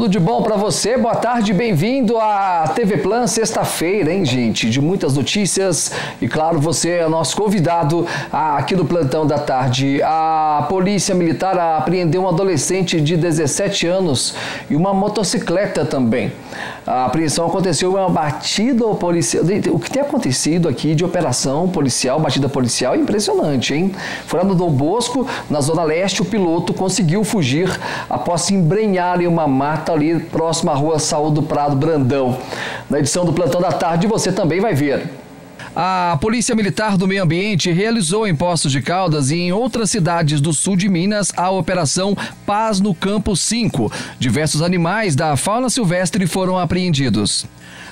Tudo de bom para você? Boa tarde, bem-vindo à TV Plan, sexta-feira, hein, gente? De muitas notícias e, claro, você é nosso convidado aqui no Plantão da Tarde. A Polícia Militar apreendeu um adolescente de 17 anos e uma motocicleta também. A apreensão aconteceu em uma batida policial. O que tem acontecido aqui de operação policial, batida policial, é impressionante, hein? Foi lá no Dom Bosco, na Zona Leste, o piloto conseguiu fugir após se embrenhar em uma mata ali próxima à rua Saúdo Prado Brandão. Na edição do Plantão da Tarde você também vai ver. A Polícia Militar do Meio Ambiente realizou em Poços de Caldas e em outras cidades do sul de Minas a Operação Paz no Campo 5. Diversos animais da fauna silvestre foram apreendidos.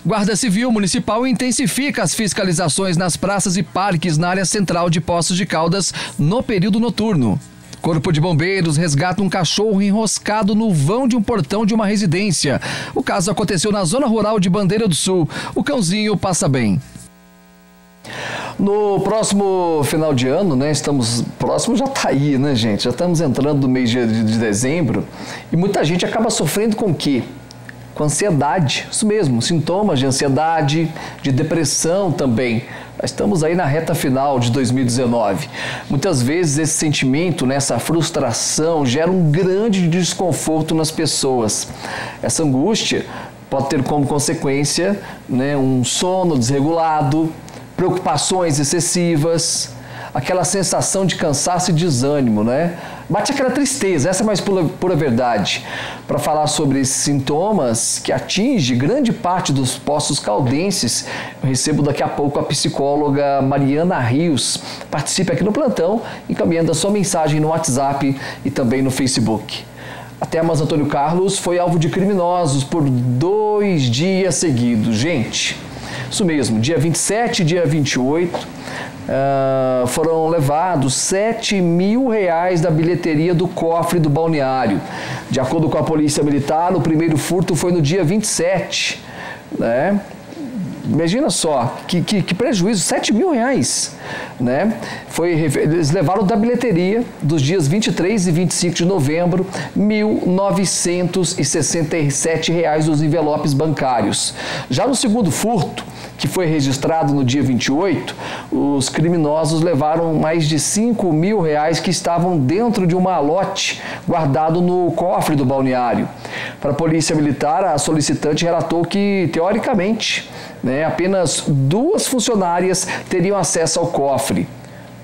Guarda Civil Municipal intensifica as fiscalizações nas praças e parques na área central de Poços de Caldas no período noturno. Corpo de Bombeiros resgata um cachorro enroscado no vão de um portão de uma residência. O caso aconteceu na zona rural de Bandeira do Sul. O cãozinho passa bem. No próximo final de ano, né, próximo já está aí, né, gente? Já estamos entrando no mês de dezembro e muita gente acaba sofrendo com o quê? Com ansiedade, isso mesmo, sintomas de ansiedade, de depressão também. Estamos aí na reta final de 2019. Muitas vezes esse sentimento, né, essa frustração gera um grande desconforto nas pessoas. Essa angústia pode ter como consequência, né, um sono desregulado, preocupações excessivas, aquela sensação de cansaço e desânimo, né? Bate aquela tristeza, essa é a mais pura verdade. Para falar sobre esses sintomas que atinge grande parte dos poços caldenses, eu recebo daqui a pouco a psicóloga Mariana Rios. Participe aqui no plantão, encaminhando a sua mensagem no WhatsApp e também no Facebook. A Termas Antônio Carlos foi alvo de criminosos por 2 dias seguidos. Gente, isso mesmo, dia 27 e dia 28, foram levados R$7.000 da bilheteria do cofre do balneário. De acordo com a Polícia Militar, o primeiro furto foi no dia 27, né? Imagina só, que prejuízo, R$7.000, né? Eles levaram da bilheteria dos dias 23 e 25 de novembro, R$1.967 dos envelopes bancários. Já no segundo furto, que foi registrado no dia 28, os criminosos levaram mais de R$5.000 que estavam dentro de um malote guardado no cofre do balneário. Para a Polícia Militar, a solicitante relatou que, teoricamente, né, apenas 2 funcionárias teriam acesso ao cofre.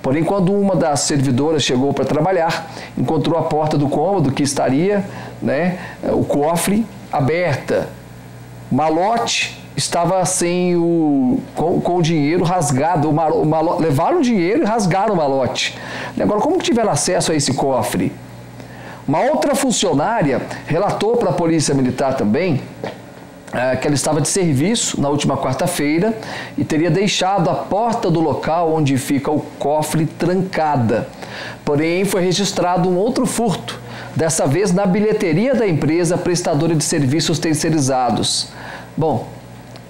Porém, quando uma das servidoras chegou para trabalhar, encontrou a porta do cômodo que estaria, né, o cofre aberta. O malote estava com o dinheiro rasgado. Levaram o dinheiro e rasgaram o malote. Agora, como que tiveram acesso a esse cofre? Uma outra funcionária relatou para a Polícia Militar também que ela estava de serviço na última quarta-feira e teria deixado a porta do local onde fica o cofre trancada. Porém, foi registrado um outro furto, dessa vez na bilheteria da empresa prestadora de serviços terceirizados. Bom,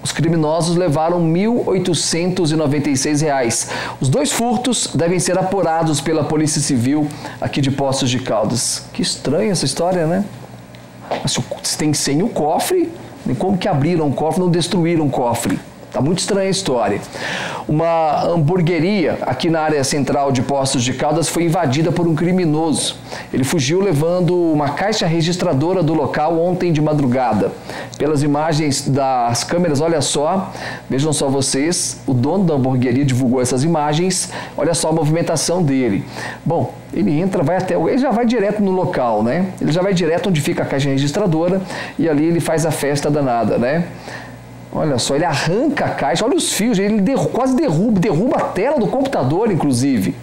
os criminosos levaram R$1.896. Os 2 furtos devem ser apurados pela Polícia Civil aqui de Poços de Caldas. Que estranha essa história, né? Mas se tem sem o cofre, como que abriram o cofre, não destruíram o cofre? Tá muito estranha a história. Uma hamburgueria aqui na área central de Poços de Caldas foi invadida por um criminoso. Ele fugiu levando uma caixa registradora do local ontem de madrugada. Pelas imagens das câmeras, olha só, vejam só vocês, o dono da hamburgueria divulgou essas imagens, olha só a movimentação dele. Bom, ele entra, ele já vai direto no local, né? Ele já vai direto onde fica a caixa registradora e ali ele faz a festa danada, né? Olha só, ele arranca a caixa, olha os fios, ele quase derruba a tela do computador, inclusive.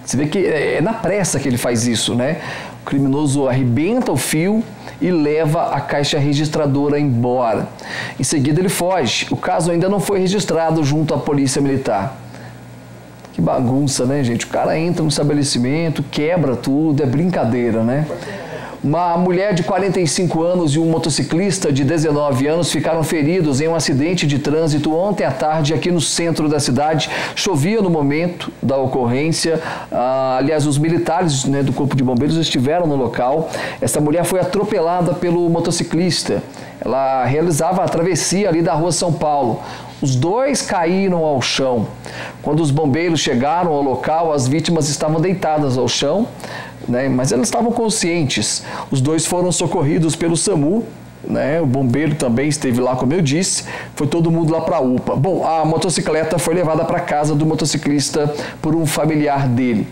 Você vê que é na pressa que ele faz isso, né? O criminoso arrebenta o fio e leva a caixa registradora embora. Em seguida ele foge. O caso ainda não foi registrado junto à Polícia Militar. Que bagunça, né, gente? O cara entra no estabelecimento, quebra tudo, é brincadeira, né? Uma mulher de 45 anos e um motociclista de 19 anos ficaram feridos em um acidente de trânsito ontem à tarde aqui no centro da cidade. Chovia no momento da ocorrência. Aliás, os militares, né, do Corpo de Bombeiros estiveram no local. Essa mulher foi atropelada pelo motociclista. Ela realizava a travessia ali da rua São Paulo. Os dois caíram ao chão. Quando os bombeiros chegaram ao local, as vítimas estavam deitadas ao chão, né, mas elas estavam conscientes. Os dois foram socorridos pelo SAMU, né, o bombeiro também esteve lá, como eu disse, foi todo mundo lá para a UPA. Bom, a motocicleta foi levada para casa do motociclista por um familiar dele.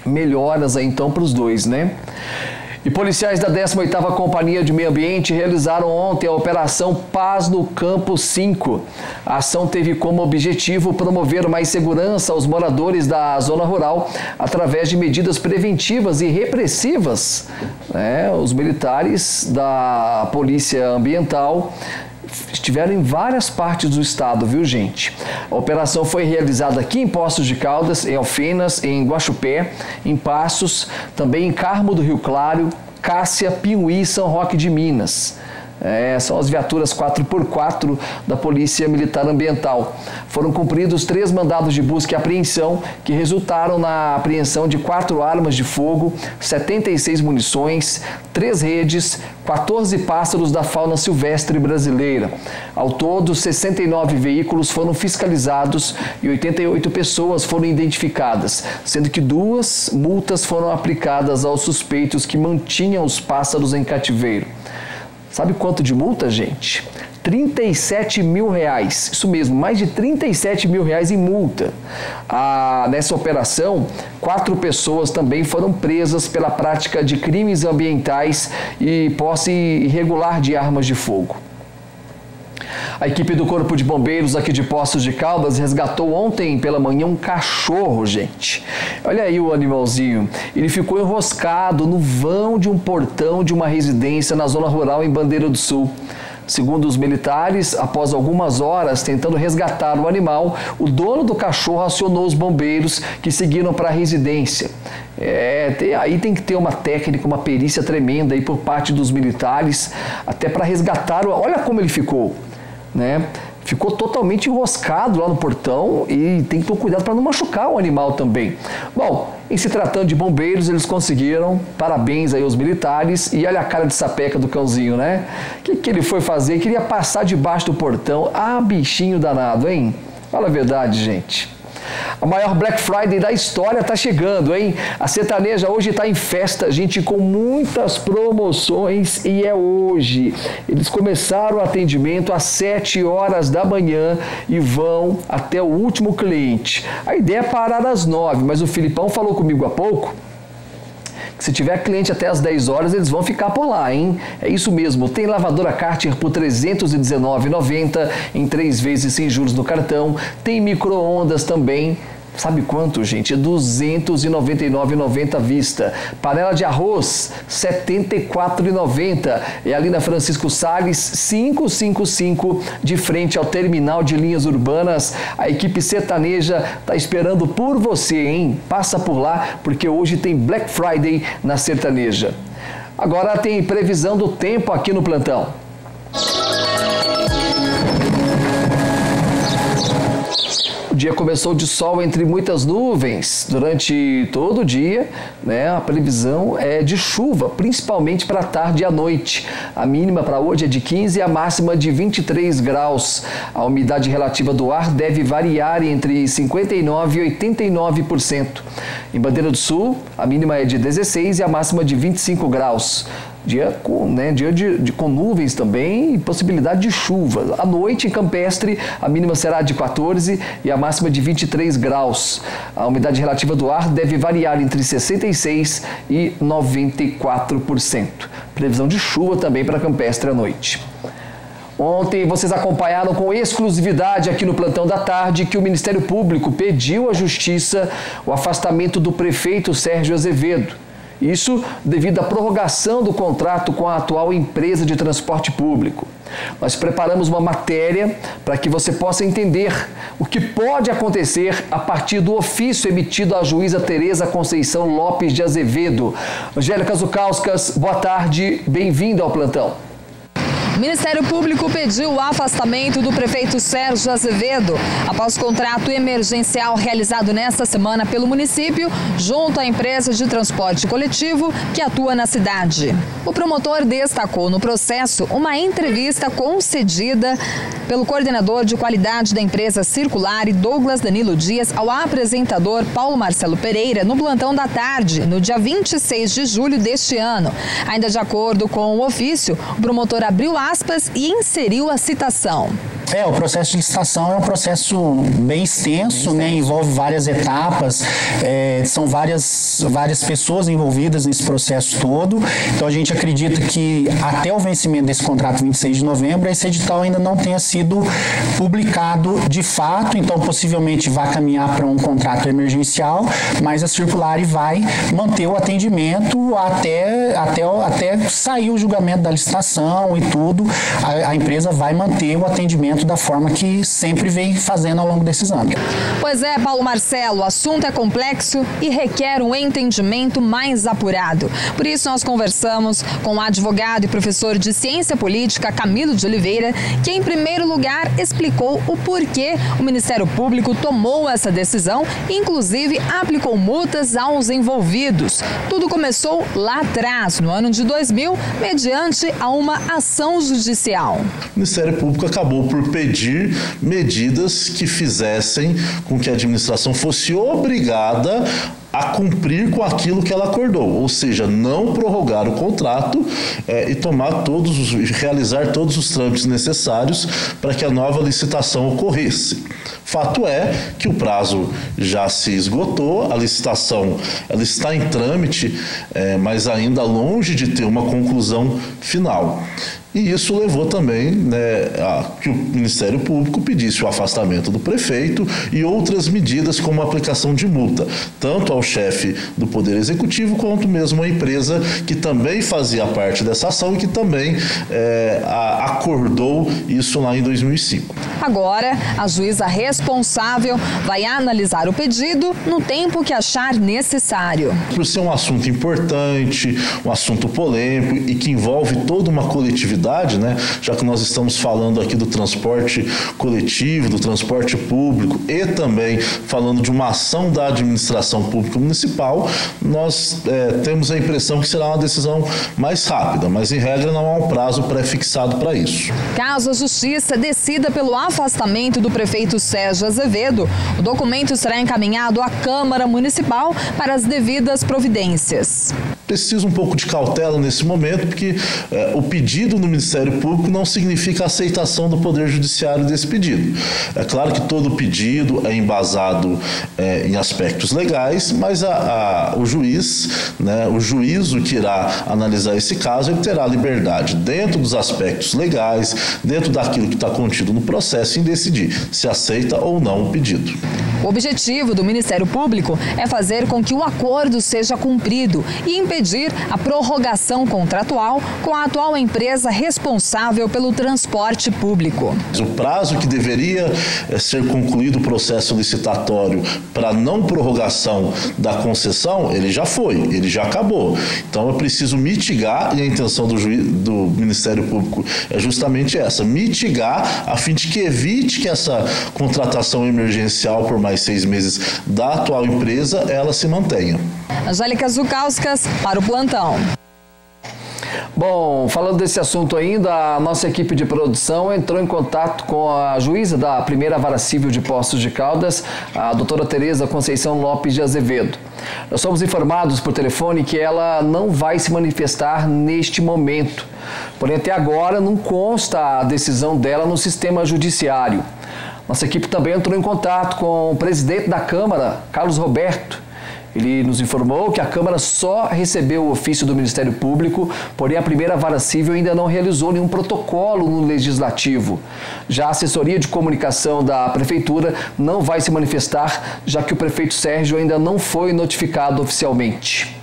Melhoras aí então para os dois, né? E policiais da 18ª Companhia de Meio Ambiente realizaram ontem a Operação Paz no Campo 5. A ação teve como objetivo promover mais segurança aos moradores da zona rural através de medidas preventivas e repressivas. Os militares da Polícia Ambiental estiveram em várias partes do estado, viu, gente? A operação foi realizada aqui em Poços de Caldas, em Alfenas, em Guaxupé, em Passos, também em Carmo do Rio Claro, Cássia, Piuí e São Roque de Minas. São as viaturas 4x4 da Polícia Militar Ambiental. Foram cumpridos 3 mandados de busca e apreensão que resultaram na apreensão de 4 armas de fogo, 76 munições, 3 redes, 14 pássaros da fauna silvestre brasileira. Ao todo, 69 veículos foram fiscalizados e 88 pessoas foram identificadas, sendo que 2 multas foram aplicadas aos suspeitos que mantinham os pássaros em cativeiro. Sabe quanto de multa, gente? R$37 mil. Isso mesmo, mais de R$37 mil em multa. Nessa operação, 4 pessoas também foram presas pela prática de crimes ambientais e posse irregular de armas de fogo. A equipe do Corpo de Bombeiros aqui de Poços de Caldas resgatou ontem pela manhã um cachorro, gente. Olha aí o animalzinho. Ele ficou enroscado no vão de um portão de uma residência na zona rural em Bandeira do Sul. Segundo os militares, após algumas horas tentando resgatar o animal, o dono do cachorro acionou os bombeiros que seguiram para a residência. Aí tem que ter uma técnica, uma perícia tremenda aí por parte dos militares, até para resgatar. Olha como ele ficou, né? Ficou totalmente enroscado lá no portão e tem que ter cuidado para não machucar o animal também. Bom, em se tratando de bombeiros, eles conseguiram. Parabéns aí aos militares. E olha a cara de sapeca do cãozinho, né? O que ele foi fazer? Queria passar debaixo do portão. Ah, bichinho danado, hein? Fala a verdade, gente. A maior Black Friday da história está chegando, hein? A Sertaneja hoje está em festa, gente, com muitas promoções e é hoje. Eles começaram o atendimento às 7 horas da manhã e vão até o último cliente. A ideia é parar às 9, mas o Filipão falou comigo há pouco que se tiver cliente até às 10 horas, eles vão ficar por lá, hein? É isso mesmo, tem lavadora Cartier por R$ 319,90 em 3 vezes sem juros no cartão, tem micro-ondas também. Sabe quanto, gente? R$ 299,90 à vista. Panela de arroz, R$ 74,90. É ali na Francisco Salles, 555, de frente ao terminal de linhas urbanas. A equipe sertaneja está esperando por você, hein? Passa por lá, porque hoje tem Black Friday na Sertaneja. Agora tem previsão do tempo aqui no plantão. O dia começou de sol entre muitas nuvens durante todo o dia, né? A previsão é de chuva, principalmente para a tarde e à noite. A mínima para hoje é de 15 e a máxima de 23 graus. A umidade relativa do ar deve variar entre 59% e 89%. Em Bandeira do Sul, a mínima é de 16 e a máxima de 25 graus. Dia com nuvens também e possibilidade de chuva. À noite, em Campestre, a mínima será de 14 e a máxima de 23 graus. A umidade relativa do ar deve variar entre 66% e 94%. Previsão de chuva também para Campestre à noite. Ontem vocês acompanharam com exclusividade aqui no Plantão da Tarde que o Ministério Público pediu à Justiça o afastamento do prefeito Sérgio Azevedo. Isso devido à prorrogação do contrato com a atual empresa de transporte público. Nós preparamos uma matéria para que você possa entender o que pode acontecer a partir do ofício emitido à juíza Tereza Conceição Lopes de Azevedo. Angélica Zukauskas, boa tarde, bem-vinda ao plantão. O Ministério Público pediu o afastamento do prefeito Sérgio Azevedo após o contrato emergencial realizado nesta semana pelo município junto à empresa de transporte coletivo que atua na cidade. O promotor destacou no processo uma entrevista concedida pelo coordenador de qualidade da empresa Circular, Douglas Danilo Dias, ao apresentador Paulo Marcelo Pereira no plantão da tarde, no dia 26 de julho deste ano. Ainda de acordo com o ofício, o promotor abriu aspas e inseriu a citação. O processo de licitação é um processo bem extenso, né? Envolve várias etapas, são várias pessoas envolvidas nesse processo todo. Então a gente acredita que até o vencimento desse contrato 26 de novembro, esse edital ainda não tenha sido publicado de fato, então possivelmente vai caminhar para um contrato emergencial, mas a Circular vai manter o atendimento até sair o julgamento da licitação e tudo. A empresa vai manter o atendimento da forma que sempre vem fazendo ao longo desses anos. Pois é, Paulo Marcelo, o assunto é complexo e requer um entendimento mais apurado. Por isso nós conversamos com o advogado e professor de Ciência Política, Camilo de Oliveira, que em primeiro lugar explicou o porquê o Ministério Público tomou essa decisão e inclusive aplicou multas aos envolvidos. Tudo começou lá atrás, no ano de 2000, mediante a uma ação judicial. O Ministério Público acabou por pedir medidas que fizessem com que a administração fosse obrigada a cumprir com aquilo que ela acordou, ou seja, não prorrogar o contrato e realizar todos os trâmites necessários para que a nova licitação ocorresse. Fato é que o prazo já se esgotou, a licitação ela está em trâmite, mas ainda longe de ter uma conclusão final. E isso levou também a que o Ministério Público pedisse o afastamento do prefeito e outras medidas como a aplicação de multa, tanto ao chefe do Poder Executivo quanto mesmo à empresa que também fazia parte dessa ação e que também acordou isso lá em 2005. Agora, a juíza responsável vai analisar o pedido no tempo que achar necessário. Por ser um assunto importante, um assunto polêmico e que envolve toda uma coletividade, já que nós estamos falando aqui do transporte coletivo, do transporte público e também falando de uma ação da administração pública municipal, nós temos a impressão que será uma decisão mais rápida, mas em regra não há um prazo pré-fixado para isso. Caso a Justiça decida pelo afastamento do prefeito Sérgio Azevedo, o documento será encaminhado à Câmara Municipal para as devidas providências. Preciso um pouco de cautela nesse momento, porque o pedido no Ministério Público não significa a aceitação do Poder Judiciário desse pedido. É claro que todo pedido é embasado em aspectos legais, mas o juiz, o juízo que irá analisar esse caso, ele terá liberdade, dentro dos aspectos legais, dentro daquilo que está contido no processo, em decidir se aceita ou não o pedido. O objetivo do Ministério Público é fazer com que o acordo seja cumprido e impedir a prorrogação contratual com a atual empresa responsável pelo transporte público. O prazo que deveria ser concluído o processo licitatório para não prorrogação da concessão, ele já foi, ele já acabou. Então é preciso mitigar, e a intenção do Ministério Público é justamente essa, mitigar a fim de que evite que essa contratação emergencial por mais 6 meses da atual empresa, ela se mantenha. Angélica Zukauskas para o plantão. Bom, falando desse assunto ainda, a nossa equipe de produção entrou em contato com a juíza da primeira vara civil de Poços de Caldas, a doutora Tereza Conceição Lopes de Azevedo. Nós somos informados por telefone que ela não vai se manifestar neste momento, porém até agora não consta a decisão dela no sistema judiciário. Nossa equipe também entrou em contato com o presidente da Câmara, Carlos Roberto. Ele nos informou que a Câmara só recebeu o ofício do Ministério Público, porém a primeira vara civil ainda não realizou nenhum protocolo no Legislativo. Já a assessoria de comunicação da Prefeitura não vai se manifestar, já que o prefeito Sérgio ainda não foi notificado oficialmente.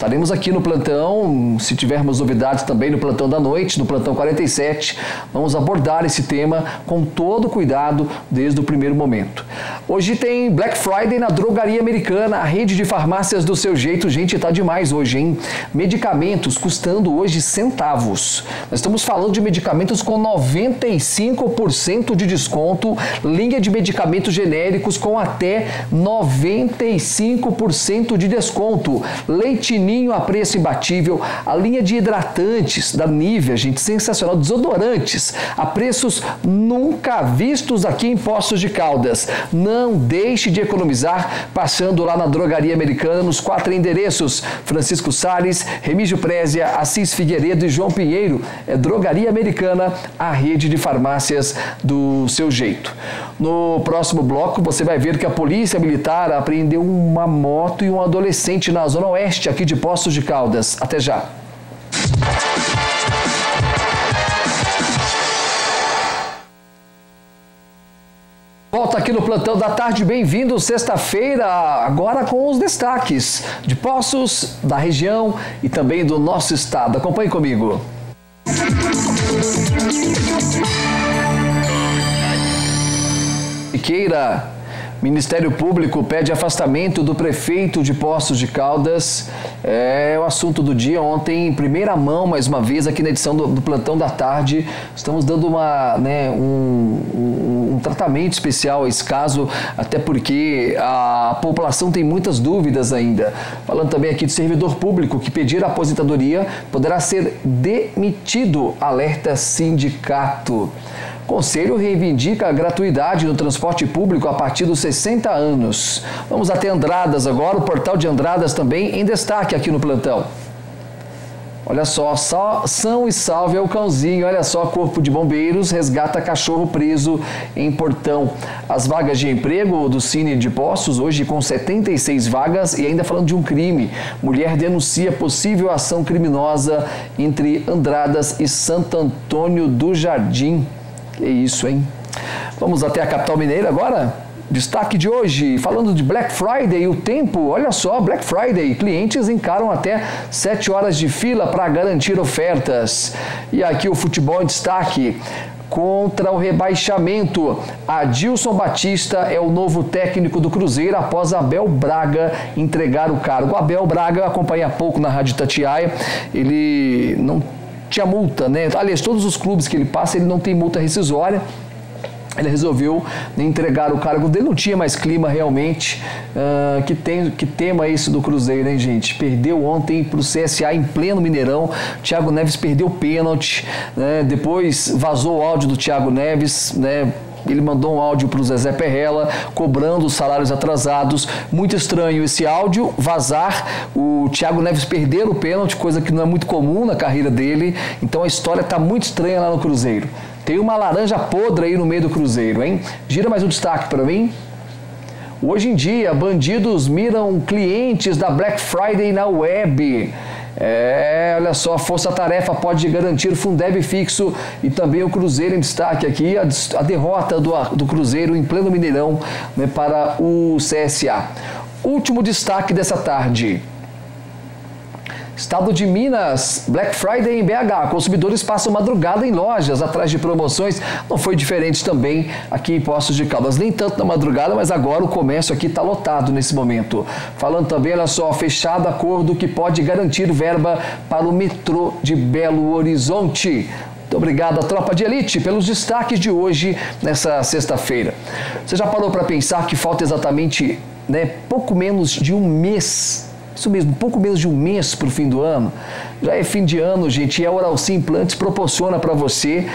Estaremos aqui no plantão, se tivermos novidades também no plantão da noite, no plantão 47, vamos abordar esse tema com todo cuidado desde o primeiro momento. Hoje tem Black Friday na Drogaria Americana, a rede de farmácias do seu jeito. Gente, tá demais hoje, hein? Medicamentos custando hoje centavos. Nós estamos falando de medicamentos com 95% de desconto, linha de medicamentos genéricos com até 95% de desconto, Leitinho a preço imbatível, a linha de hidratantes da Nivea, gente, sensacional, desodorantes a preços nunca vistos aqui em Poços de Caldas. Não deixe de economizar passando lá na Drogaria Americana nos 4 endereços: Francisco Salles, Remígio Prézia, Assis Figueiredo e João Pinheiro. É Drogaria Americana, a rede de farmácias do seu jeito. No próximo bloco você vai ver que a Polícia Militar apreendeu uma moto e um adolescente na Zona Oeste aqui de Poços de Caldas. Até já. Volta aqui no Plantão da Tarde, bem-vindo, sexta-feira, agora com os destaques de Poços, da região e também do nosso estado. Acompanhe comigo. Ministério Público pede afastamento do prefeito de Poços de Caldas. É o assunto do dia. Ontem, em primeira mão, mais uma vez, aqui na edição do Plantão da Tarde, estamos dando um tratamento especial a esse caso, até porque a população tem muitas dúvidas ainda. Falando também aqui de servidor público que pedir aposentadoria poderá ser demitido, alerta sindicato. Conselho reivindica a gratuidade no transporte público a partir dos 60 anos. Vamos até Andradas agora, o portal de Andradas também em destaque aqui no plantão. Olha só, são e salve é o cãozinho. Olha só, Corpo de Bombeiros resgata cachorro preso em Portão. As vagas de emprego do Cine de Poços, hoje com 76 vagas, e ainda falando de um crime. Mulher denuncia possível ação criminosa entre Andradas e Santo Antônio do Jardim. Que isso, hein? Vamos até a capital mineira agora? Destaque de hoje, falando de Black Friday e o tempo, olha só, Black Friday, clientes encaram até 7 horas de fila para garantir ofertas. E aqui o futebol em destaque, contra o rebaixamento. Adilson Batista é o novo técnico do Cruzeiro após Abel Braga entregar o cargo. Abel Braga, acompanha há pouco na Rádio Itatiaia, ele não tinha multa, né? Aliás, todos os clubes que ele passa, ele não tem multa rescisória. Ele resolveu entregar o cargo dele, não tinha mais clima realmente. Que tema esse do Cruzeiro, hein, gente? Perdeu ontem para o CSA em pleno Mineirão. Thiago Neves perdeu o pênalti, né? Depois vazou o áudio do Thiago Neves, né? Ele mandou um áudio para o Zezé Perrella, cobrando os salários atrasados. Muito estranho esse áudio vazar, o Thiago Neves perder o pênalti, coisa que não é muito comum na carreira dele. Então a história está muito estranha lá no Cruzeiro. Tem uma laranja podre aí no meio do Cruzeiro, hein? Gira mais um destaque para mim. Hoje em dia, bandidos miram clientes da Black Friday na web. Olha só, a Força Tarefa pode garantir Fundeb fixo e também o Cruzeiro em destaque aqui, a derrota do Cruzeiro em pleno Mineirão, né, para o CSA. Último destaque dessa tarde. Estado de Minas, Black Friday em BH. Consumidores passam madrugada em lojas atrás de promoções. Não foi diferente também aqui em Poços de Caldas. Nem tanto na madrugada, mas agora o comércio aqui está lotado nesse momento. Falando também, olha só, fechado acordo que pode garantir verba para o metrô de Belo Horizonte. Muito obrigado à Tropa de Elite pelos destaques de hoje, nessa sexta-feira. Você já parou para pensar que falta exatamente, pouco menos de um mês? Isso mesmo, pouco menos de um mês para o fim do ano. Já é fim de ano, gente, e a Oralci Implantes proporciona para você,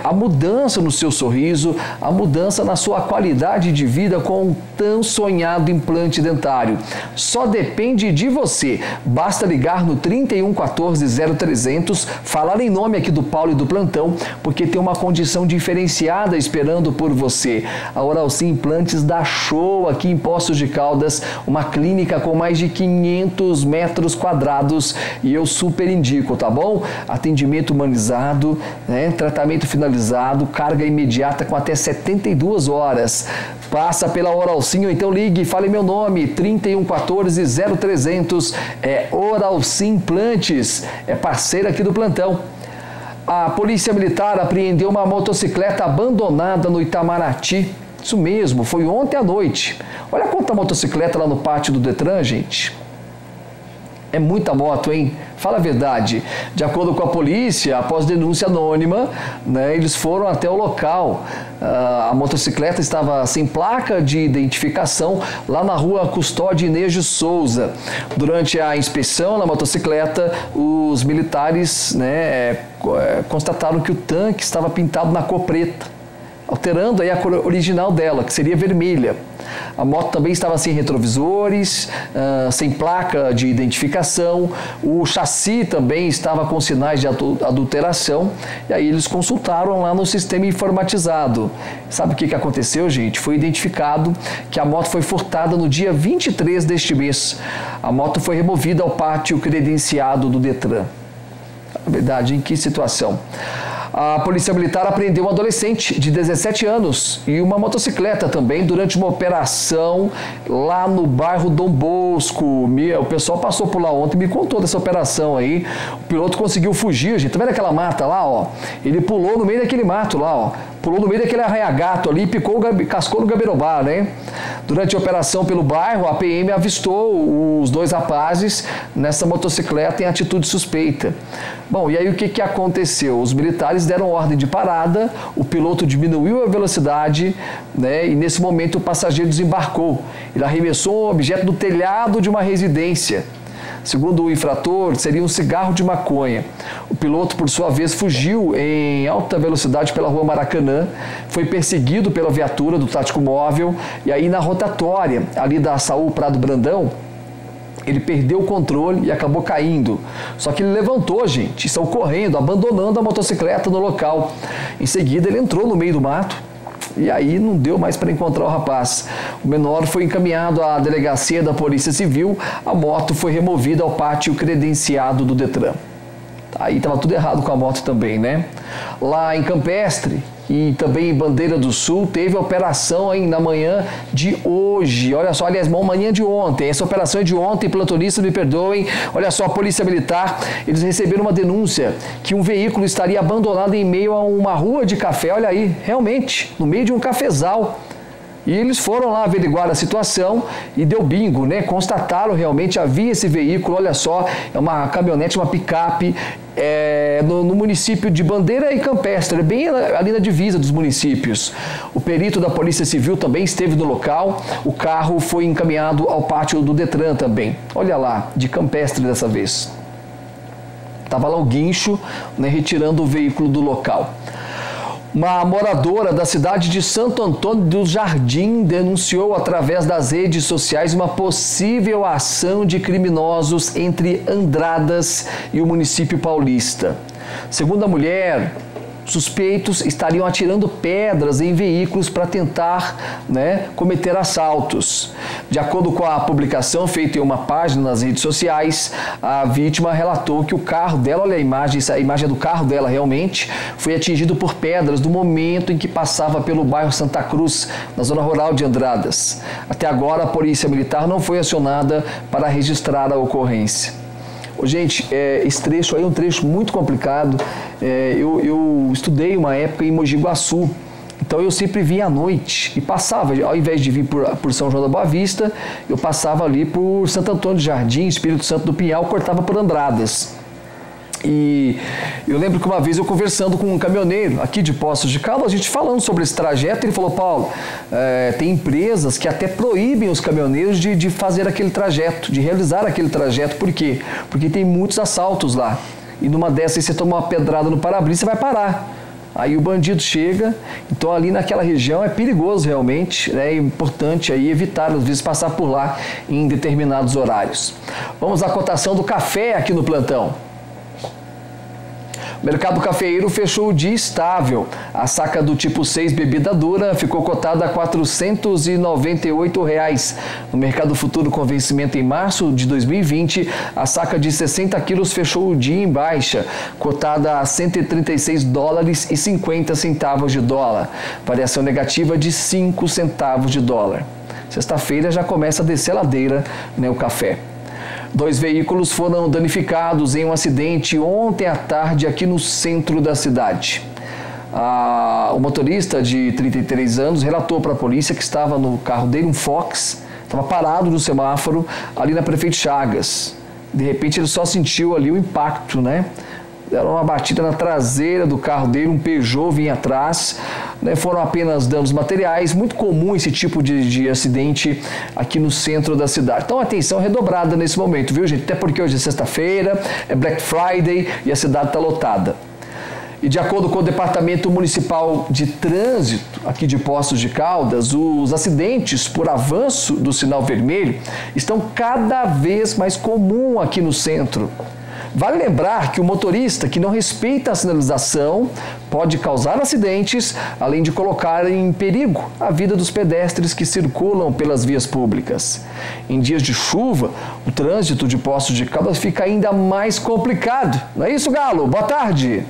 a mudança no seu sorriso, a mudança na sua qualidade de vida com o tão sonhado implante dentário. Só depende de você. Basta ligar no 3114-0300, falar em nome aqui do Paulo e do plantão, porque tem uma condição diferenciada esperando por você. A Oralci Implantes dá show aqui em Poços de Caldas, uma clínica com mais de 500 metros quadrados, e eu super super indico, tá bom? Atendimento humanizado, né? Tratamento finalizado, carga imediata com até 72 horas. Passa pela Oral Sim, ou então ligue, fale meu nome, 3114-0300, é Oral Sim Implantes, é parceira aqui do plantão. A Polícia Militar apreendeu uma motocicleta abandonada no Itamaraty. Isso mesmo, foi ontem à noite. Olha quanta motocicleta lá no pátio do Detran, gente. É muita moto, hein? Fala a verdade. De acordo com a polícia, após denúncia anônima, né, eles foram até o local. A motocicleta estava sem placa de identificação lá na rua Custódio Inês de Souza. Durante a inspeção na motocicleta, os militares, né, constataram que o tanque estava pintado na cor preta, alterando aí a cor original dela, que seria vermelha. A moto também estava sem retrovisores, sem placa de identificação, o chassi também estava com sinais de adulteração, e aí eles consultaram lá no sistema informatizado. Sabe o que aconteceu, gente? Foi identificado que a moto foi furtada no dia 23 deste mês. A moto foi removida ao pátio credenciado do Detran. Na verdade, em que situação? A Polícia Militar apreendeu um adolescente de 17 anos e uma motocicleta também durante uma operação lá no bairro Dom Bosco. O pessoal passou por lá ontem e me contou dessa operação aí. O piloto conseguiu fugir, gente. Tá vendo aquela mata lá, ó? Ele pulou no meio daquele mato lá, ó. Pulou no meio daquele arranha-gato ali e cascou no gabirobá, né? Durante a operação pelo bairro, a PM avistou os dois rapazes nessa motocicleta em atitude suspeita. Bom, e aí o que aconteceu? Os militares deram ordem de parada, o piloto diminuiu a velocidade, né? E nesse momento o passageiro desembarcou. Ele arremessou um objeto do telhado de uma residência. Segundo o infrator, seria um cigarro de maconha. O piloto, por sua vez, fugiu em alta velocidade pela rua Maracanã, foi perseguido pela viatura do tático móvel, e aí na rotatória, ali da Saúl Prado Brandão, ele perdeu o controle e acabou caindo. Só que ele levantou, gente, e saiu correndo, abandonando a motocicleta no local. Em seguida, ele entrou no meio do mato. E aí não deu mais para encontrar o rapaz. O menor foi encaminhado à delegacia da Polícia Civil, a moto foi removida ao pátio credenciado do Detran. Aí estava tudo errado com a moto também, né? Lá em Campestre e também em Bandeira do Sul, teve a operação aí na manhã de hoje. Olha só, aliás, manhã de ontem. Essa operação é de ontem, plantonistas me perdoem. Olha só, a Polícia Militar, eles receberam uma denúncia que um veículo estaria abandonado em meio a uma rua de café. Olha aí, realmente, no meio de um cafezal. E eles foram lá averiguar a situação e deu bingo, né? Constataram realmente, havia esse veículo, olha só, é uma caminhonete, uma picape, no município de Bandeira e Campestre, bem ali na divisa dos municípios. O perito da Polícia Civil também esteve no local, o carro foi encaminhado ao pátio do Detran também. Olha lá, de Campestre dessa vez. Estava lá o guincho, né, retirando o veículo do local. Uma moradora da cidade de Santo Antônio do Jardim denunciou através das redes sociais uma possível ação de criminosos entre Andradas e o município paulista. Segundo a mulher, suspeitos estariam atirando pedras em veículos para tentar, né, cometer assaltos. De acordo com a publicação feita em uma página nas redes sociais, a vítima relatou que o carro dela, olha a imagem é do carro dela realmente, foi atingido por pedras no momento em que passava pelo bairro Santa Cruz, na zona rural de Andradas. Até agora, a Polícia Militar não foi acionada para registrar a ocorrência. Gente, esse trecho aí é um trecho muito complicado. Eu estudei uma época em Mogi Guaçu, então eu sempre vinha à noite e passava, ao invés de vir por São João da Boa Vista, eu passava ali por Santo Antônio do Jardim, Espírito Santo do Pinhal, cortava por Andradas. E eu lembro que uma vez eu conversando com um caminhoneiro aqui de Poços de Caldas, a gente falando sobre esse trajeto, ele falou: Paulo, tem empresas que até proíbem os caminhoneiros de fazer aquele trajeto, de realizar aquele trajeto. Por quê? Porque tem muitos assaltos lá. E numa dessas, você toma uma pedrada no para-brisa, você vai parar. Aí o bandido chega, então ali naquela região é perigoso realmente, né? É importante aí evitar, às vezes, passar por lá em determinados horários. Vamos à cotação do café aqui no plantão. O mercado cafeeiro fechou o dia estável. A saca do tipo 6 bebida dura ficou cotada a R$ 498. No mercado futuro com vencimento em março de 2020, a saca de 60 quilos fechou o dia em baixa, cotada a $136,50 de dólar, variação negativa de 5 centavos de dólar. Sexta-feira já começa a descer a ladeira, né, o café. 2 veículos foram danificados em um acidente ontem à tarde aqui no centro da cidade. O motorista de 33 anos relatou para a polícia que estava no carro dele, um Fox, estava parado no semáforo ali na Prefeito Chagas. De repente ele só sentiu ali o impacto, né? Era uma batida na traseira do carro dele, um Peugeot vinha atrás, né? Foram apenas danos materiais, muito comum esse tipo de acidente aqui no centro da cidade. Então atenção redobrada nesse momento, viu, gente? Até porque hoje é sexta-feira, é Black Friday e a cidade está lotada. E de acordo com o Departamento Municipal de Trânsito, aqui de Poços de Caldas, os acidentes por avanço do sinal vermelho estão cada vez mais comuns aqui no centro. Vale lembrar que o motorista que não respeita a sinalização pode causar acidentes, além de colocar em perigo a vida dos pedestres que circulam pelas vias públicas. Em dias de chuva, o trânsito de Poços de Caldas fica ainda mais complicado. Não é isso, Galo? Boa tarde!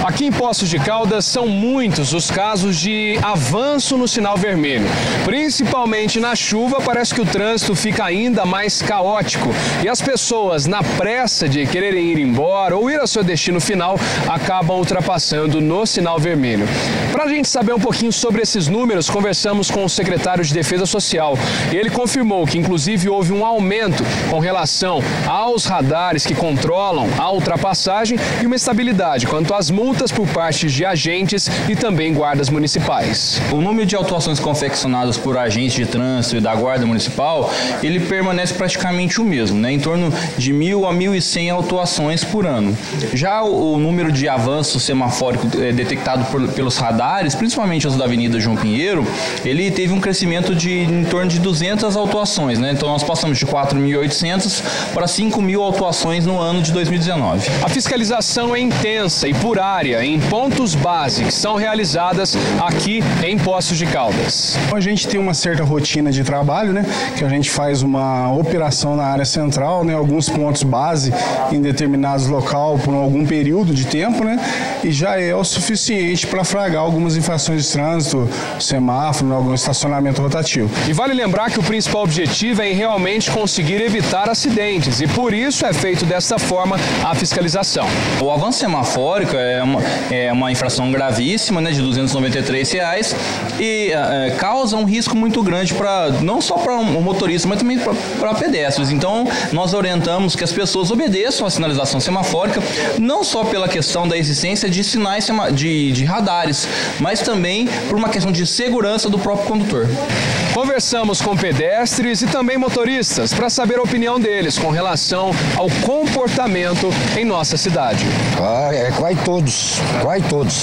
Aqui em Poços de Caldas são muitos os casos de avanço no sinal vermelho. Principalmente na chuva, parece que o trânsito fica ainda mais caótico. E as pessoas, na pressa de quererem ir embora ou ir ao seu destino final, acabam ultrapassando no sinal vermelho. Para a gente saber um pouquinho sobre esses números, conversamos com o secretário de Defesa Social. E ele confirmou que, inclusive, houve um aumento com relação aos radares que controlam a ultrapassagem e uma estabilidade quanto às multas por parte de agentes e também guardas municipais. O número de autuações confeccionadas por agentes de trânsito e da Guarda Municipal, ele permanece praticamente o mesmo, né? Em torno de 1.000 a 1.100 autuações por ano. Já o número de avanço semafórico detectado pelos radares, principalmente os da Avenida João Pinheiro, ele teve um crescimento de em torno de 200 autuações, né? Então nós passamos de 4.800 para 5.000 autuações no ano de 2019. A fiscalização é intensa e por área em pontos base que são realizadas aqui em Poços de Caldas. A gente tem uma certa rotina de trabalho, né? Que a gente faz uma operação na área central, né? Alguns pontos base em determinados locais por algum período de tempo, né? E já é o suficiente para flagrar algumas infrações de trânsito, semáforo, algum estacionamento rotativo. E vale lembrar que o principal objetivo é realmente conseguir evitar acidentes e por isso é feito desta forma a fiscalização. O avanço semafórico é uma infração gravíssima, né, de R$293 e causa um risco muito grande não só para o motorista, mas também para pedestres. Então, nós orientamos que as pessoas obedeçam a sinalização semafórica, não só pela questão da existência de sinais de radares, mas também por uma questão de segurança do próprio condutor. Conversamos com pedestres e também motoristas para saber a opinião deles com relação ao comportamento em nossa cidade. Quase todos.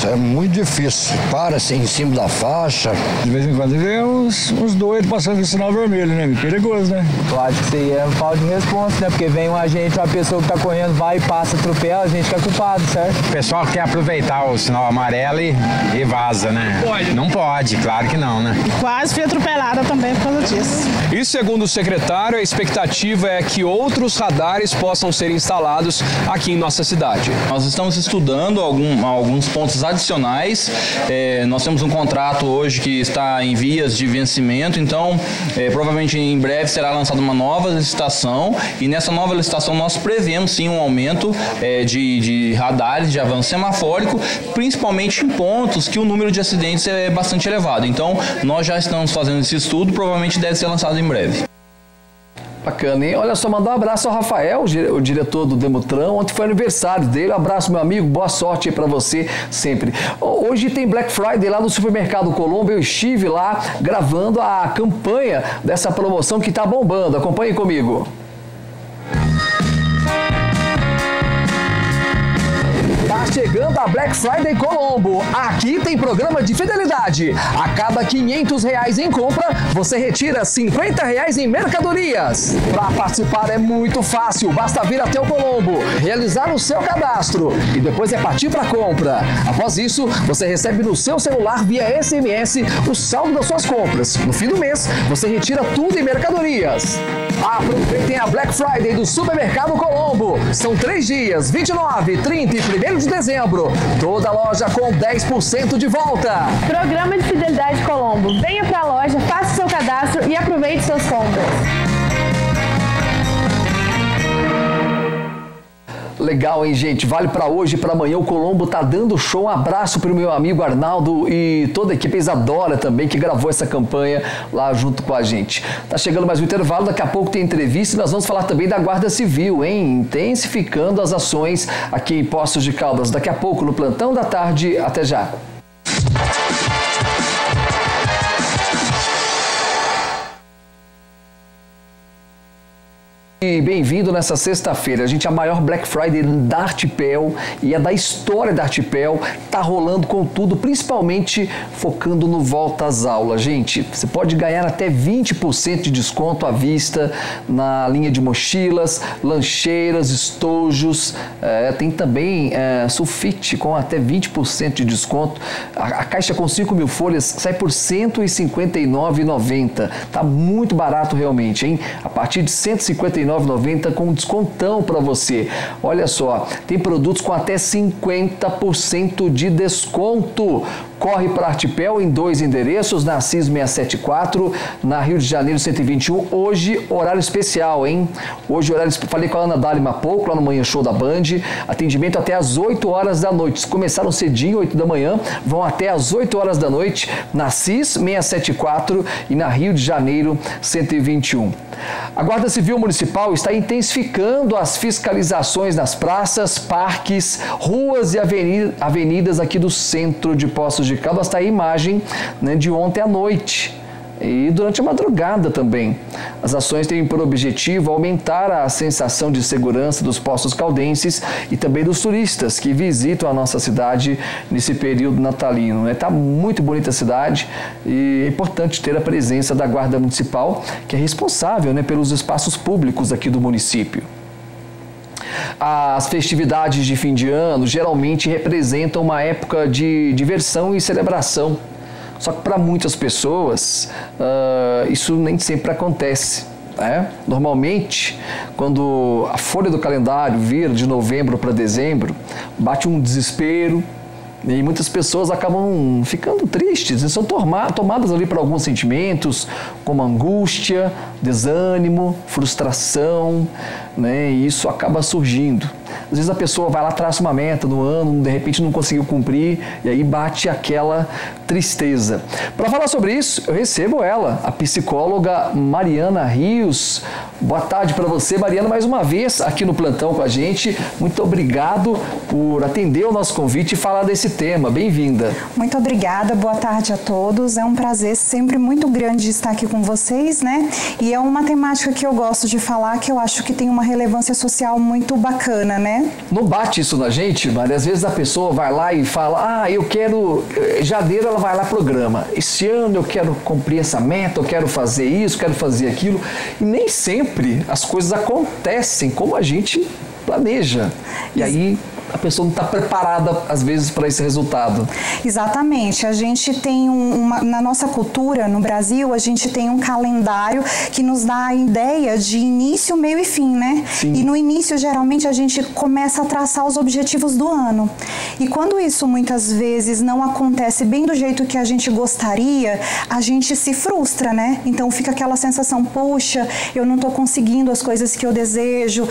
É muito difícil. Para-se em cima da faixa. De vez em quando vê uns doidos passando no sinal vermelho, né? Perigoso, né? Eu acho que isso aí é falta de resposta, né? Porque vem um agente, uma pessoa que tá correndo, vai e passa, atropela, a gente que é culpado, certo? O pessoal quer aproveitar o sinal amarelo e vaza, né? Pode. Não pode, claro que não, né? Quase fui atropelada também por causa disso. E segundo o secretário, a expectativa é que outros radares possam ser instalados aqui em nossa cidade. Nós estamos estudando alguns pontos adicionais. Nós temos um contrato hoje que está em vias de vencimento, então provavelmente em breve será lançada uma nova licitação e nessa nova licitação nós prevemos sim um aumento de radares de avanço semafórico, principalmente em pontos que o número de acidentes é bastante elevado. Então nós já estamos fazendo esse estudo, provavelmente deve ser lançado em breve. Bacana, hein? Olha só, mandar um abraço ao Rafael, o diretor do Demutran. Ontem foi aniversário dele. Um abraço, meu amigo. Boa sorte aí pra você sempre. Hoje tem Black Friday lá no Supermercado Colombo. Eu estive lá gravando a campanha dessa promoção que tá bombando. Acompanhe comigo. chegando a Black Friday Colombo. Aqui tem programa de fidelidade. A cada R$500 em compra, você retira R$50 em mercadorias. Para participar é muito fácil. Basta vir até o Colombo, realizar o seu cadastro e depois é partir para compra. Após isso, você recebe no seu celular via SMS o saldo das suas compras. No fim do mês, você retira tudo em mercadorias. Aproveitem a Black Friday do Supermercado Colombo. São 3 dias, 29, 30 e 1º de dezembro. Toda loja com 10% de volta. Programa de Fidelidade Colombo. Venha para a loja, faça o seu cadastro e aproveite suas compras. Legal, hein, gente? Vale para hoje e para amanhã. O Colombo tá dando show. Um abraço para o meu amigo Arnaldo e toda a equipe, Isadora também, que gravou essa campanha lá junto com a gente. Tá chegando mais um intervalo, daqui a pouco tem entrevista e nós vamos falar também da Guarda Civil, hein? Intensificando as ações aqui em Poços de Caldas. Daqui a pouco no Plantão da Tarde. Até já. E bem-vindo nessa sexta-feira. A gente, a maior Black Friday da Artipel e é da história da Artipel, tá rolando com tudo, principalmente focando no volta às aulas. Gente, você pode ganhar até 20% de desconto à vista na linha de mochilas, lancheiras, estojos, tem também sulfite com até 20% de desconto. A caixa com 5.000 folhas sai por R$ 159,90. Tá muito barato realmente, hein? A partir de R$ 159,90 com um descontão para você. Olha só, tem produtos com até 50% de desconto. Corre para a Artipel em 2 endereços, na Assis 674, na Rio de Janeiro 121. Hoje, horário especial, hein? Hoje, horário especial. Falei com a Ana Dalima há pouco, lá no Manhã Show da Band. Atendimento até às 8 horas da noite. Começaram cedinho, 8 da manhã, vão até às 8 horas da noite, na Assis 674 e na Rio de Janeiro 121. A Guarda Civil Municipal está intensificando as fiscalizações nas praças, parques, ruas e avenidas aqui do centro de Poços de Caldas. Está aí a imagem, né, de ontem à noite e durante a madrugada também. As ações têm por objetivo aumentar a sensação de segurança dos poços caldenses e também dos turistas que visitam a nossa cidade nesse período natalino. Está muito bonita a cidade e é importante ter a presença da Guarda Municipal, que é responsável, né, pelos espaços públicos aqui do município. As festividades de fim de ano geralmente representam uma época de diversão e celebração. Só que para muitas pessoas isso nem sempre acontece. Normalmente, quando a folha do calendário vira de novembro para dezembro, bate um desespero e muitas pessoas acabam ficando tristes e são tomadas ali por alguns sentimentos, como angústia, desânimo, frustração, né? E isso acaba surgindo. Às vezes a pessoa vai lá, traça uma meta no ano, de repente não conseguiu cumprir e aí bate aquela tristeza. Para falar sobre isso, eu recebo ela, a psicóloga Mariana Rios. Boa tarde para você, Mariana, mais uma vez aqui no Plantão com a gente. Muito obrigado por atender o nosso convite e falar desse tema. Bem-vinda. Muito obrigada, boa tarde a todos. É um prazer sempre muito grande estar aqui com vocês, né? E é uma temática que eu gosto de falar, que eu acho que tem uma relevância social muito bacana, né? Não bate isso na gente, Maria? Às vezes a pessoa vai lá e fala, eu quero... Janeiro ela vai lá programa. Esse ano eu quero cumprir essa meta, eu quero fazer isso, quero fazer aquilo. E nem sempre as coisas acontecem como a gente planeja. E aí a pessoa não está preparada, às vezes, para esse resultado. Exatamente. A gente tem na nossa cultura, no Brasil, a gente tem um calendário que nos dá a ideia de início, meio e fim, né? Sim. E no início, geralmente, a gente começa a traçar os objetivos do ano. E quando isso, muitas vezes, não acontece bem do jeito que a gente gostaria, a gente se frustra, né? Então, fica aquela sensação, puxa, eu não estou conseguindo as coisas que eu desejo,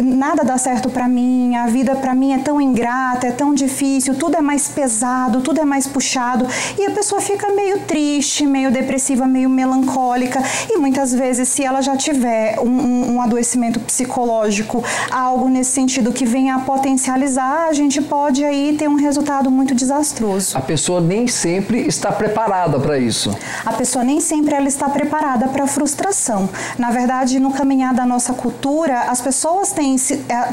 nada dá certo para mim, a vida para mim é tão ingrata, é tão difícil, tudo é mais pesado, tudo é mais puxado e a pessoa fica meio triste, meio depressiva, meio melancólica e muitas vezes se ela já tiver um adoecimento psicológico, algo nesse sentido que venha a potencializar, a gente pode aí ter um resultado muito desastroso. A pessoa nem sempre está preparada para isso. A pessoa nem sempre ela está preparada para a frustração. Na verdade, no caminhar da nossa cultura, as pessoas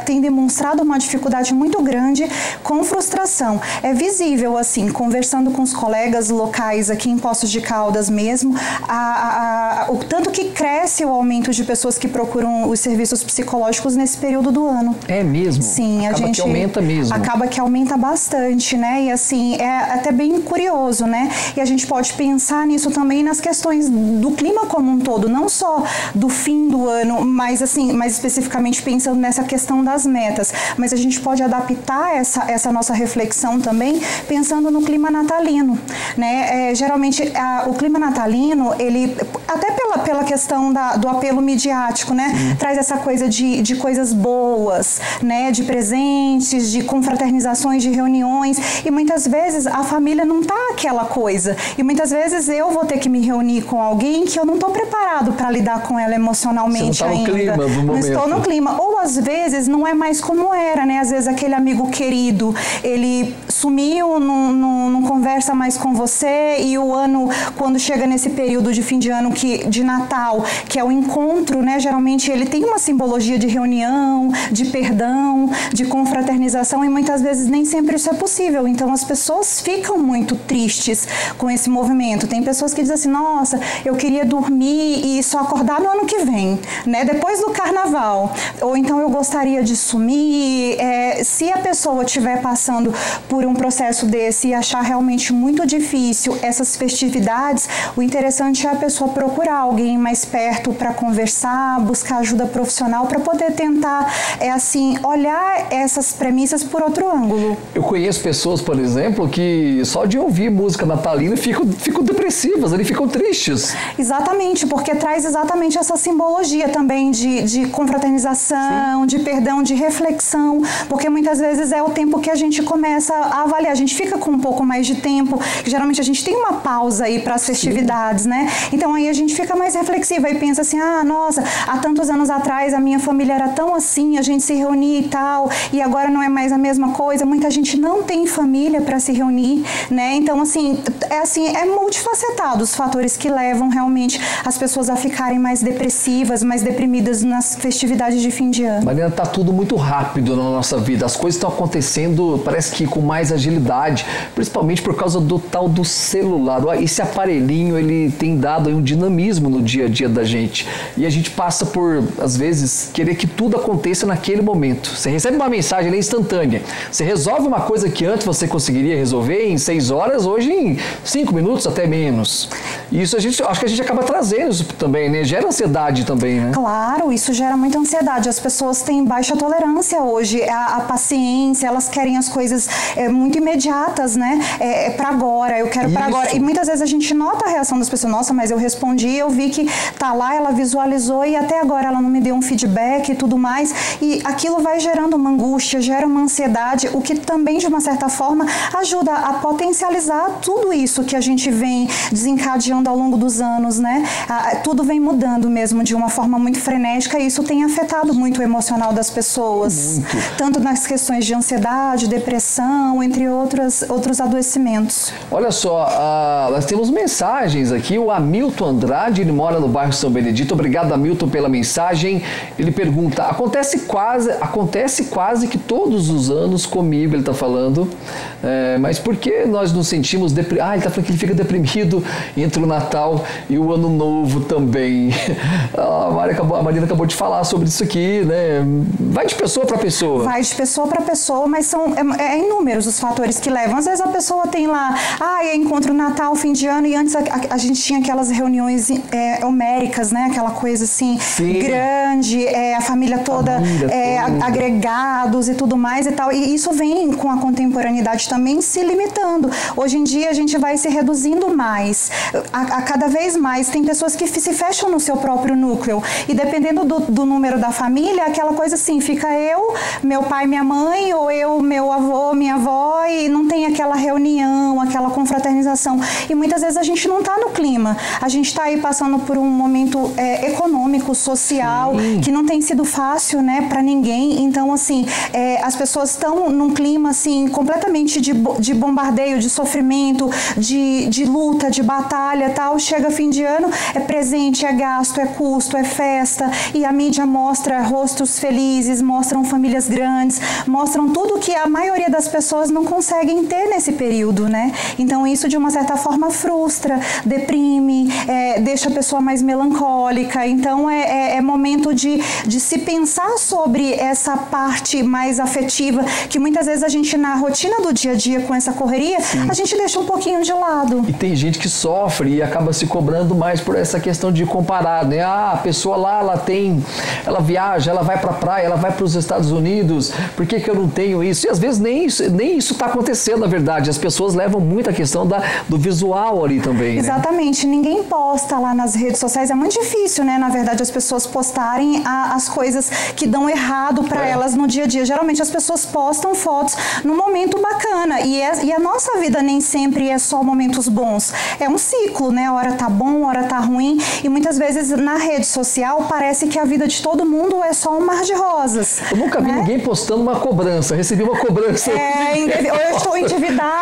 têm demonstrado uma dificuldade dificuldade muito grande com frustração. É visível, assim, conversando com os colegas locais aqui em Poços de Caldas mesmo, o tanto que cresce o aumento de pessoas que procuram os serviços psicológicos nesse período do ano. É mesmo? Sim, acaba que aumenta mesmo. Acaba que aumenta bastante, né? E assim, é até bem curioso, né? E a gente pode pensar nisso também nas questões do clima como um todo, não só do fim do ano, mas assim, mais especificamente pensando nessa questão das metas, mas a gente pode adaptar essa nossa reflexão também pensando no clima natalino, né? Geralmente o clima natalino, ele até pela questão do apelo midiático, né? Traz essa coisa de coisas boas, né? De presentes, de confraternizações, de reuniões, e muitas vezes a família não tá aquela coisa, e muitas vezes eu vou ter que me reunir com alguém que eu não tô preparado para lidar com ela emocionalmente. Você não tá ainda. No clima do momento. Não estou no clima, ou às vezes não é mais como era, né? Às vezes aquele amigo querido, ele sumiu, não conversa mais com você, e o ano, quando chega nesse período de fim de ano, de Natal, que é o encontro, né? Geralmente ele tem uma simbologia de reunião, de perdão, de confraternização, e muitas vezes nem sempre isso é possível. Então as pessoas ficam muito tristes com esse movimento. Tem pessoas que dizem assim, nossa, eu queria dormir e só acordar no ano que vem, né? Depois do carnaval. Ou então eu gostaria de sumir. Se a pessoa estiver passando por um processo desse e achar realmente muito difícil essas festividades, o interessante é a pessoa procurar alguém mais perto para conversar, buscar ajuda profissional para poder tentar, olhar essas premissas por outro ângulo. Eu conheço pessoas, por exemplo, que só de ouvir música natalina ficam depressivas, ali ficam tristes. Exatamente, porque traz exatamente essa simbologia também de confraternização, de perdão, de reflexão, porque muitas vezes é o tempo que a gente começa a avaliar, a gente fica com um pouco mais de tempo, geralmente a gente tem uma pausa aí para as festividades, né? Então aí a gente fica mais reflexiva e pensa assim, nossa, há tantos anos atrás a minha família era tão assim, a gente se reunia e tal, e agora não é mais a mesma coisa, muita gente não tem família para se reunir, né? Então é multifacetado os fatores que levam realmente as pessoas a ficarem mais depressivas, mais deprimidas nas festividades de fim de ano. Mariana, tá tudo muito rápido na nossa vida, as coisas estão acontecendo, parece que com mais agilidade, principalmente por causa do tal do celular. Esse aparelhinho, ele tem dado aí um dinamismo no dia a dia da gente, e a gente passa por, às vezes, querer que tudo aconteça naquele momento. Você recebe uma mensagem ali instantânea, você resolve uma coisa que antes você conseguiria resolver em 6 horas, hoje em 5 minutos, até menos. E isso acho que a gente acaba trazendo isso também, né? Gera ansiedade também, né? Claro, isso gera muita ansiedade. As pessoas têm baixa tolerância hoje, a paciência, elas querem as coisas muito imediatas, né? Pra agora, eu quero pra agora. E muitas vezes a gente nota a reação das pessoas, nossa, mas eu respondi, eu vi que tá lá, ela visualizou e até agora ela não me deu um feedback e tudo mais. E aquilo vai gerando uma angústia, gera uma ansiedade, o que também, de uma certa forma, ajuda a potencializar tudo isso que a gente vem desencadeando ao longo dos anos, né? Tudo vem mudando mesmo de uma forma muito frenética, e isso tem afetado muito o emocional das pessoas. Muito. Tanto nas questões de ansiedade, depressão, entre outros adoecimentos. Olha só, nós temos mensagens aqui. O Hamilton Andrade, ele mora no bairro São Benedito. Obrigado, Hamilton, pela mensagem. Ele pergunta, acontece quase que todos os anos comigo, ele está falando, mas por que nós nos sentimos deprimidos? Ele está falando que ele fica deprimido entre o Natal e o Ano Novo também. A Marina acabou de falar sobre isso aqui, né? Vai de pessoa para pessoa. Vai de pessoa para pessoa, mas são inúmeros os fatores que levam. Às vezes a pessoa tem lá, encontro Natal, fim de ano, e antes a gente tinha aquelas reuniões homéricas, né? Aquela coisa assim, grande, a família toda, agregados e tudo mais e tal. E isso vem com a contemporaneidade também se limitando. Hoje em dia a gente vai se reduzindo mais. A cada vez mais tem pessoas que se fecham no seu próprio núcleo, e dependendo do número da família, aquela coisa assim, fica eu, meu pai, minha mãe, ou eu, meu avô, minha avó, e não tem aquela reunião, aquela confraternização. E muitas vezes a gente não está no clima, a gente está aí passando por um momento econômico, social, que não tem sido fácil, né, para ninguém. Então, assim, as pessoas estão num clima, assim, completamente de bombardeio, de sofrimento, de luta, de batalha, tal. Chega fim de ano, é presente, é gasto, é custo, é festa, e a mídia mostra rostos felizes, mostram famílias grandes, mostram tudo que a maioria das pessoas não conseguem ter nesse período, né? Então, isso, de uma certa forma, frustra, deprime, deixa a pessoa mais melancólica. Então, é momento de se pensar sobre essa parte mais afetiva, que muitas vezes a gente, na rotina do dia a dia, com essa correria, a gente deixa um pouquinho de lado. E tem gente que sofre e acaba se cobrando mais por essa questão de comparar, né? A pessoa lá, ela viaja, ela vai pra praia, ela vai para os Estados Unidos, por que eu não tenho isso? E às vezes nem isso está acontecendo, na verdade. As pessoas levam muito a questão do visual ali também, Exatamente. Né? Ninguém posta lá nas redes sociais. É muito difícil, né? Na verdade, as pessoas postarem as coisas que dão errado para elas no dia a dia. Geralmente as pessoas postam fotos num momento bacana. E a nossa vida nem sempre é só momentos bons. É um ciclo, né? Hora tá bom, hora tá ruim. E muitas vezes na rede social parece que a vida de todo mundo é só um mar de rosas. Eu nunca vi ninguém postando uma cobrança. Recebi uma cobrança. Ou eu estou endividado.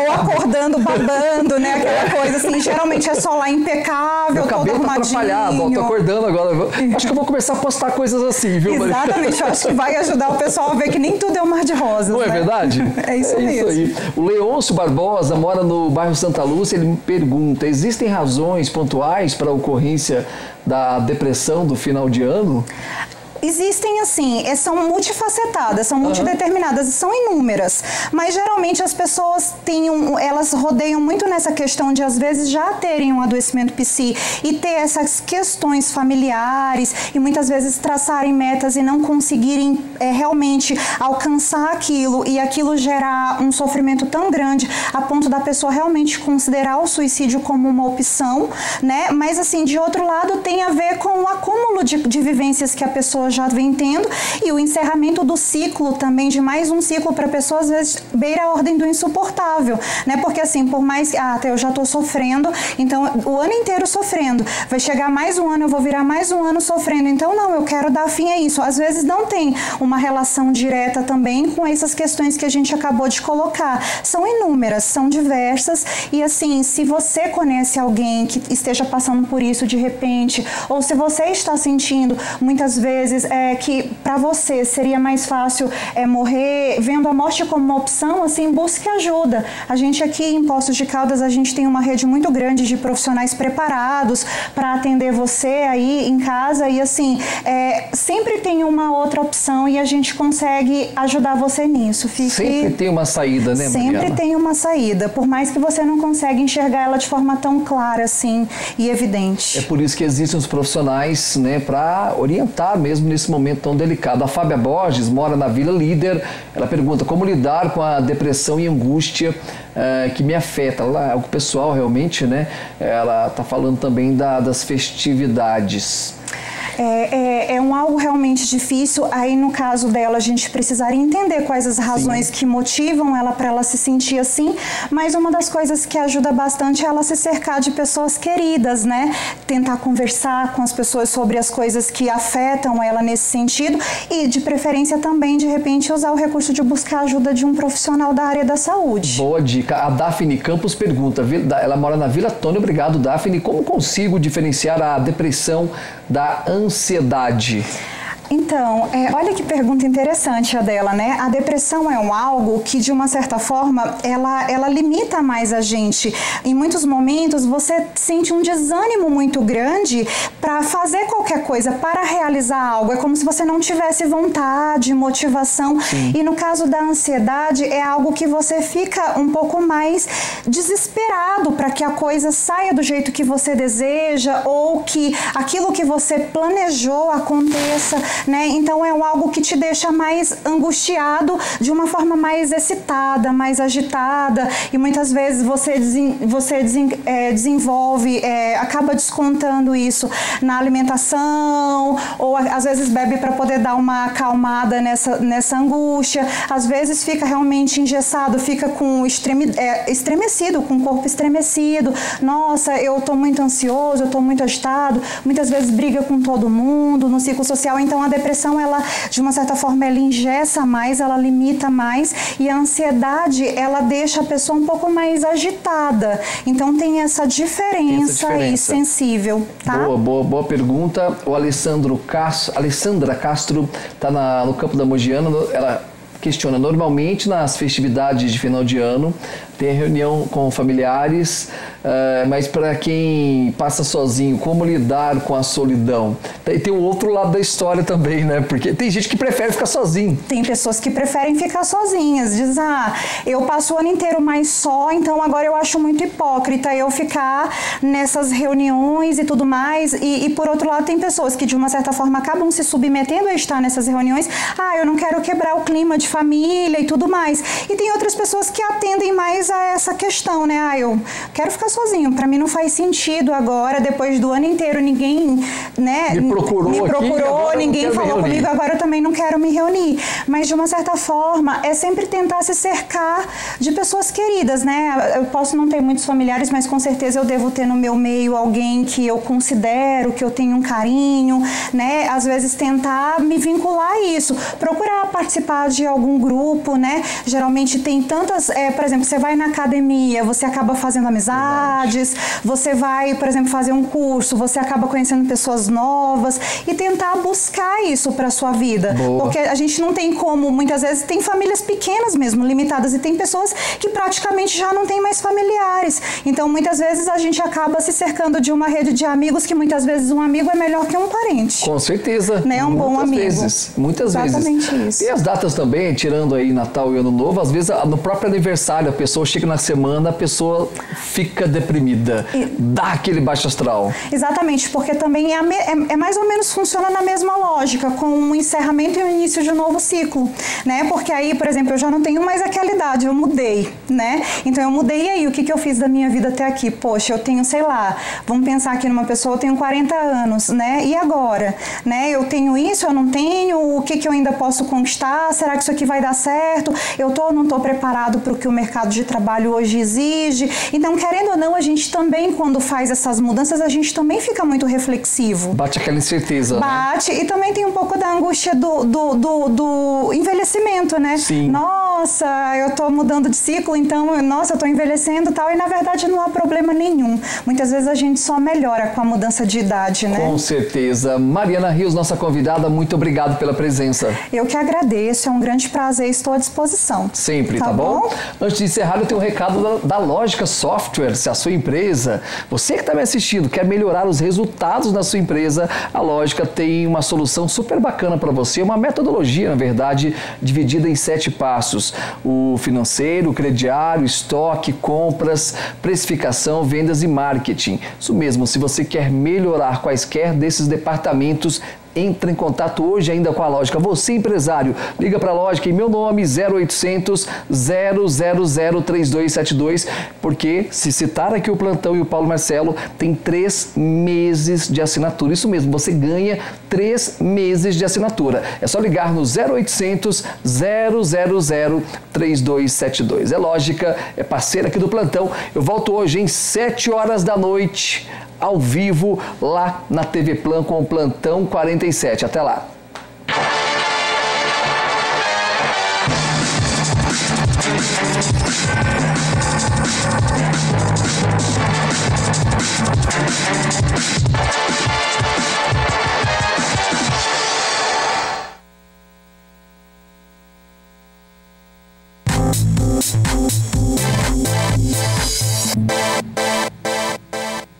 Ou acordando, babando, né? Aquela coisa assim. Geralmente é só lá impecável, todo arrumadinho. Tá atrapalhado. Tô acordando agora. Acho que eu vou começar a postar coisas assim, viu, Maria? Exatamente. Eu acho que vai ajudar o pessoal a ver que nem tudo é um mar de rosas. Não é verdade? É isso mesmo. Aí. O Leôncio Barbosa mora no bairro Santa Lúcia. Ele me pergunta: existem razões pontuais para a ocorrência da depressão do final de ano? Existem, assim, são multifacetadas, são multideterminadas, são inúmeras, mas geralmente as pessoas elas rodeiam muito nessa questão de, às vezes, já terem um adoecimento psi e ter essas questões familiares e muitas vezes traçarem metas e não conseguirem realmente alcançar aquilo, e aquilo gerar um sofrimento tão grande a ponto da pessoa realmente considerar o suicídio como uma opção, né? Mas, assim, de outro lado, tem a ver com o acúmulo de vivências que a pessoa já vem tendo, e o encerramento do ciclo também, de mais um ciclo para a pessoa, às vezes beira a ordem do insuportável, né? Porque, assim, por mais até eu já estou sofrendo, então o ano inteiro sofrendo, vai chegar mais um ano, eu vou virar mais um ano sofrendo, então não, eu quero dar fim a isso. Às vezes não tem uma relação direta também com essas questões que a gente acabou de colocar. São inúmeras, são diversas, e, assim, se você conhece alguém que esteja passando por isso de repente, ou se você está sentindo muitas vezes que para você seria mais fácil morrer vendo a morte como uma opção, assim, busque ajuda. A gente aqui em Poços de Caldas, a gente tem uma rede muito grande de profissionais preparados para atender você aí em casa, e, assim, sempre tem uma outra opção e a gente consegue ajudar você nisso. Sempre tem uma saída, né, Mariana? Sempre tem uma saída, por mais que você não consiga enxergar ela de forma tão clara, assim, e evidente. É por isso que existem os profissionais, né, para orientar mesmo nesse momento tão delicado. A Fábia Borges mora na Vila Líder. Ela pergunta: como lidar com a depressão e angústia que me afeta? O pessoal realmente, né? Ela está falando também das festividades. É algo realmente difícil. Aí, no caso dela, a gente precisaria entender quais as razões que motivam ela para ela se sentir assim, mas uma das coisas que ajuda bastante é ela se cercar de pessoas queridas, né? Tentar conversar com as pessoas sobre as coisas que afetam ela nesse sentido, e, de preferência, também, de repente, usar o recurso de buscar a ajuda de um profissional da área da saúde. Boa dica. A Daphne Campos pergunta, ela mora na Vila Tônia. Obrigado, Daphne. Como consigo diferenciar a depressão da ansiedade? Então, olha que pergunta interessante a dela, né? A depressão é algo que, de uma certa forma, ela limita mais a gente. Em muitos momentos, você sente um desânimo muito grande para fazer qualquer coisa, para realizar algo. É como se você não tivesse vontade, motivação. Sim. E no caso da ansiedade, é algo que você fica um pouco mais desesperado para que a coisa saia do jeito que você deseja, ou que aquilo que você planejou aconteça né? Então é algo que te deixa mais angustiado, de uma forma mais excitada, mais agitada, e muitas vezes você desenvolve, acaba descontando isso na alimentação, ou às vezes bebe para poder dar uma acalmada nessa angústia, às vezes fica realmente engessado, fica com estremecido, com o corpo estremecido. Nossa, eu estou muito ansioso, eu estou muito agitado, muitas vezes briga com todo mundo no ciclo social. Então a depressão, ela de uma certa forma, ela engessa mais, ela limita mais, e a ansiedade, ela deixa a pessoa um pouco mais agitada. Então tem essa diferença aí sensível, tá? Boa pergunta. O Alessandra Castro está no campo da Mogiana. Ela questiona: normalmente nas festividades de final de ano tem reunião com familiares, mas para quem passa sozinho, como lidar com a solidão? E tem um outro lado da história também, né? Porque tem gente que prefere ficar sozinho. Tem pessoas que preferem ficar sozinhas. Diz, eu passo o ano inteiro mais só, então agora eu acho muito hipócrita eu ficar nessas reuniões e tudo mais. E por outro lado, tem pessoas que de uma certa forma acabam se submetendo a estar nessas reuniões. Eu não quero quebrar o clima de família e tudo mais. E tem outras pessoas que atendem mais a essa questão, né? Eu quero ficar sozinho, para mim não faz sentido agora, depois do ano inteiro ninguém, né, me procurou, ninguém falou comigo, agora eu também não quero me reunir. Mas de uma certa forma é sempre tentar se cercar de pessoas queridas, né? Eu posso não ter muitos familiares, mas com certeza eu devo ter no meu meio alguém que eu considero, que eu tenho um carinho, né? Às vezes tentar me vincular a isso, procurar participar de algum grupo, né? Geralmente tem tantas, por exemplo, você vai na academia, você acaba fazendo amizades, você vai, por exemplo, fazer um curso, você acaba conhecendo pessoas novas, e tentar buscar isso para sua vida. Boa. Porque a gente não tem como, muitas vezes tem famílias pequenas mesmo, limitadas, e tem pessoas que praticamente já não tem mais familiares. Então muitas vezes a gente acaba se cercando de uma rede de amigos, que muitas vezes um amigo é melhor que um parente. Com certeza. Né? Um bom amigo. Muitas Exatamente vezes. Isso. E as datas também, tirando aí Natal e Ano Novo, às vezes no próprio aniversário a pessoa chega na semana, a pessoa fica deprimida, dá aquele baixo astral. Exatamente, porque também é mais ou menos, funciona na mesma lógica, com um encerramento e o início de um novo ciclo, né? Porque aí, por exemplo, eu já não tenho mais aquela idade, eu mudei, né? Então eu mudei, e aí, o que eu fiz da minha vida até aqui? Poxa, eu tenho, sei lá, vamos pensar aqui numa pessoa, eu tenho 40 anos, né? E agora? Né? Eu tenho isso, eu não tenho, o que eu ainda posso conquistar? Será que isso aqui vai dar certo? Eu tô ou não tô preparado para o que o mercado de trabalho hoje exige? Então, querendo ou não, a gente também, quando faz essas mudanças, a gente também fica muito reflexivo. Bate aquela incerteza, Bate, né? E também tem um pouco da angústia do envelhecimento, né? Sim. Nossa, eu tô mudando de ciclo, então, nossa, eu tô envelhecendo e tal, e na verdade não há problema nenhum. Muitas vezes a gente só melhora com a mudança de idade, né? Com certeza. Mariana Rios, nossa convidada, muito obrigado pela presença. Eu que agradeço, é um grande prazer, estou à disposição. Sempre, tá bom? Antes de encerrar, eu tenho um recado da Lógica Software. Se a sua empresa, você que está me assistindo, quer melhorar os resultados da sua empresa, a Lógica tem uma solução super bacana para você, uma metodologia, na verdade, dividida em 7 passos. O financeiro, o crediário, estoque, compras, precificação, vendas e marketing. Isso mesmo, se você quer melhorar quaisquer desses departamentos, entre em contato hoje ainda com a Lógica. Você, empresário, liga para a Lógica em meu nome, 0800 000 3272, porque se citar aqui o Plantão e o Paulo Marcelo, tem 3 meses de assinatura. Isso mesmo, você ganha 3 meses de assinatura. É só ligar no 0800 000 3272. É Lógica, é parceira aqui do Plantão. Eu volto hoje em 7 horas da noite, ao vivo, lá na TV Plan com o Plantão 47. Até lá.